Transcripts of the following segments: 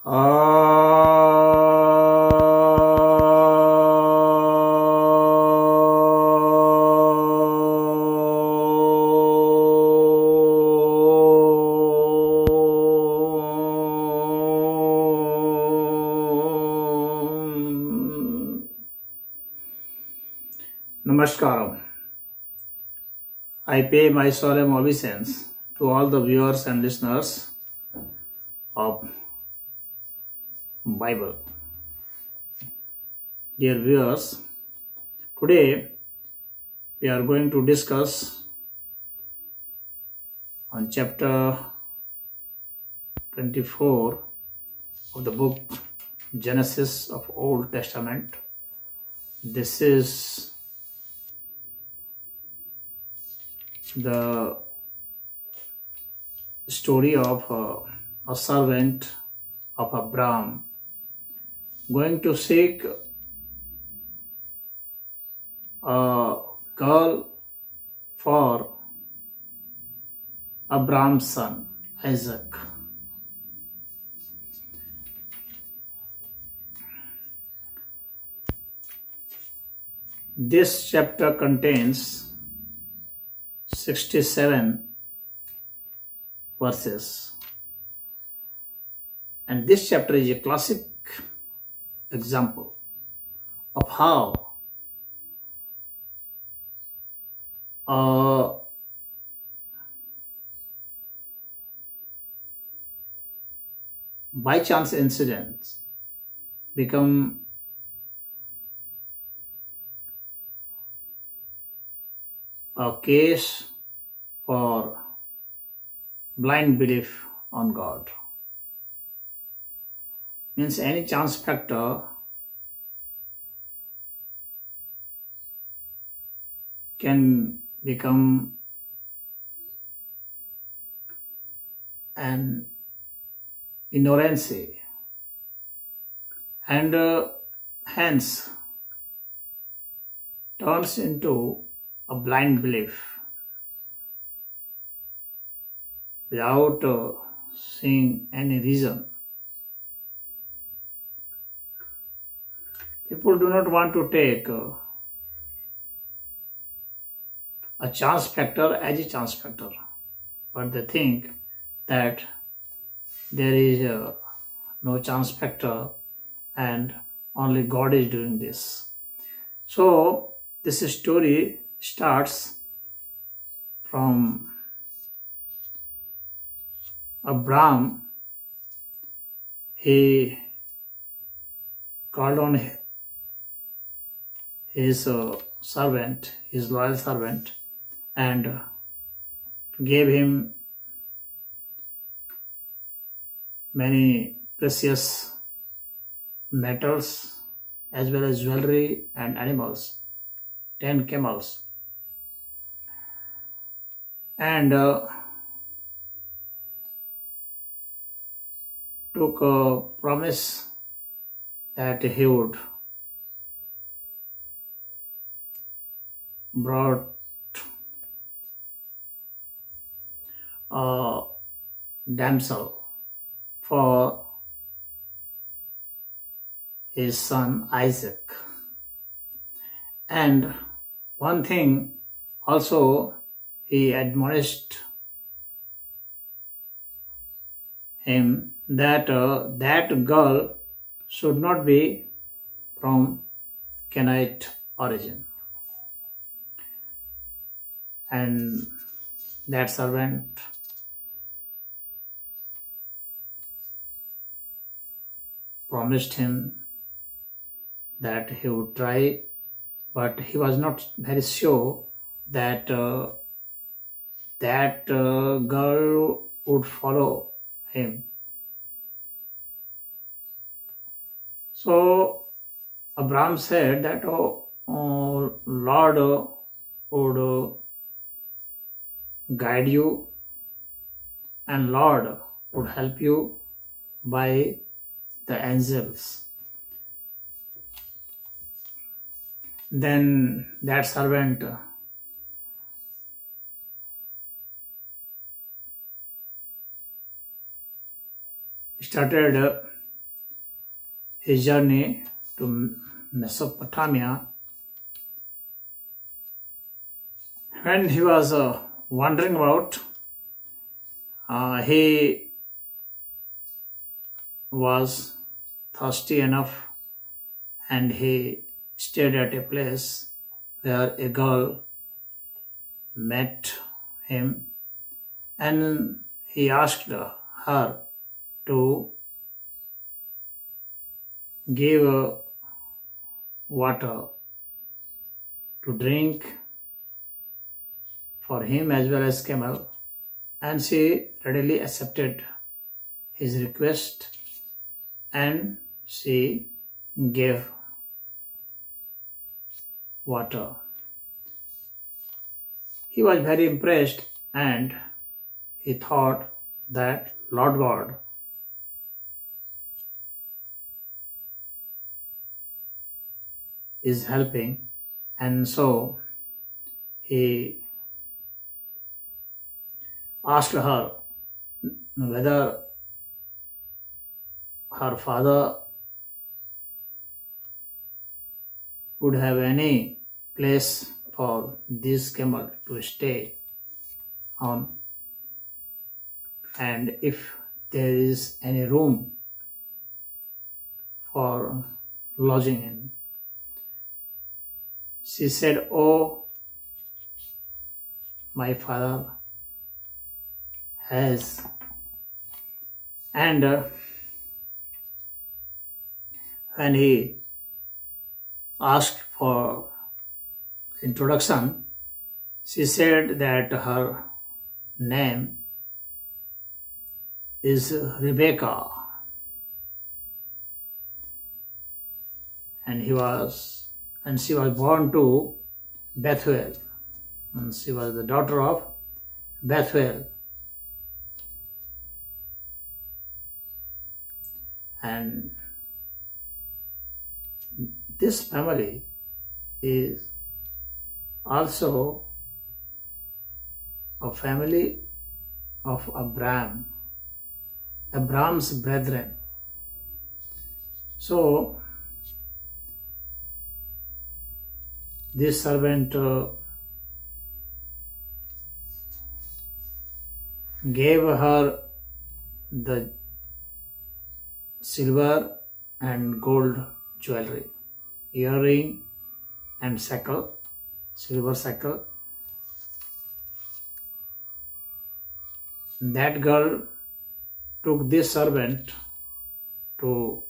Namaskaram. I pay my solemn obeisance to all the viewers and listeners of Bible. Dear viewers, today we are going to discuss on chapter 24 of the book Genesis of Old Testament. This is the story of a servant of Abraham going to seek a girl for Abraham's son Isaac. This chapter contains 67 verses, and this chapter is a classic example of how by chance incidents become a case for blind belief on God. Means any chance factor can become an ignorancy and hence turns into a blind belief without seeing any reason. People do not want to take a chance factor as a chance factor, but they think that there is no chance factor and only God is doing this. So this story starts from Abraham. He called on his servant, his loyal servant, and gave him many precious metals as well as jewelry and animals, 10 camels. And took a promise that he would brought a damsel for his son Isaac. And one thing also he admonished him that that girl should not be from Canaanite origin. And that servant promised him that he would try, but he was not very sure that that girl would follow him. So Abraham said that, Lord would guide you and Lord would help you by the angels. Then that servant started his journey to Mesopotamia. When he was wandering about, he was thirsty enough and he stayed at a place where a girl met him, and he asked her to give water to drink for him as well as camel, and she readily accepted his request and she gave water. He was very impressed and he thought that Lord God is helping, and so he asked her whether her father would have any place for this camel to stay on, and if there is any room for lodging in. She said, "Oh, my father has." And when he asked for introduction, she said that her name is Rebecca, and she was born to Bethuel, and she was the daughter of Bethuel. And this family is also a family of Abraham's brethren. So this servant gave her the silver and gold jewelry, earring and shekel, silver shekel. That girl took this servant to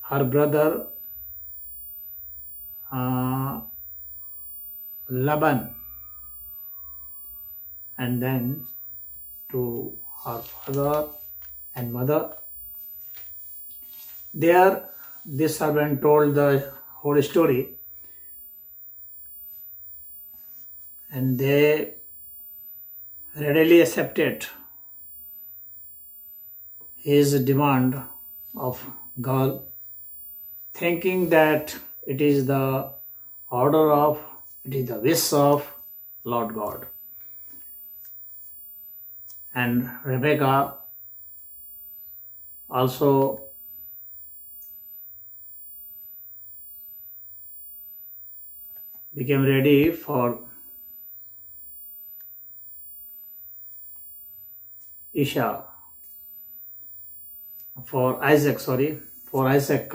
her brother Laban, and then to her father and mother. There, this servant told the whole story, and they readily accepted his demand of girl, thinking that it is the wish of Lord God. And Rebecca also became ready for Isaac,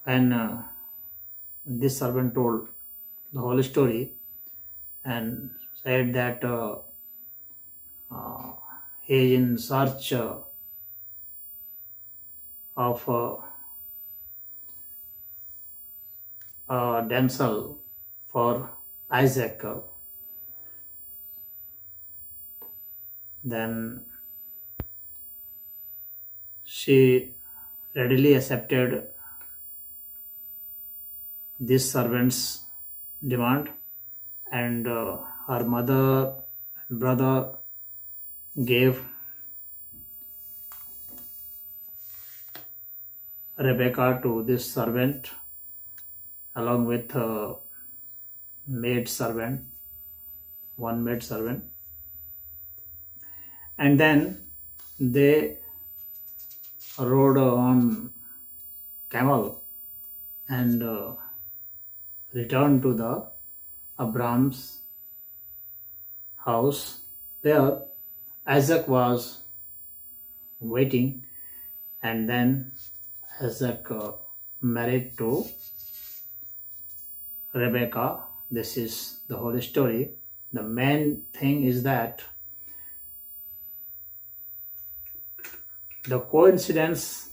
and this servant told the whole story and said that he is in search of a damsel for Isaac. Then she readily accepted this servant's demand, and her mother and brother gave Rebecca to this servant along with one maid servant, and then they rode on camel and returned to the Abraham's house. There, Isaac was waiting, and then Isaac married to Rebecca. This is the whole story. The main thing is that the coincidence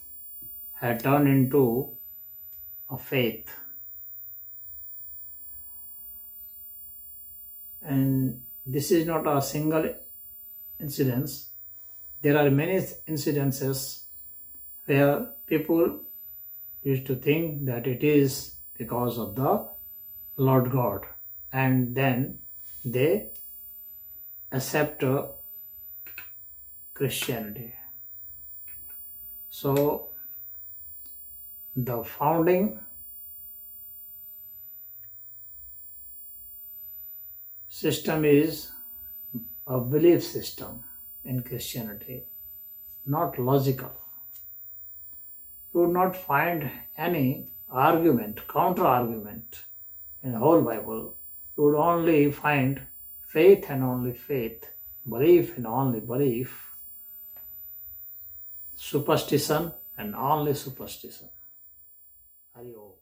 had turned into a faith. And this is not a single incidence. There are many incidences where people used to think that it is because of the Lord God, and then they accept Christianity. So the founding system is a belief system in Christianity, not logical. You would not find any argument, counter argument in the whole Bible. You would only find faith and only faith, belief and only belief, superstition and only superstition. Hari Om.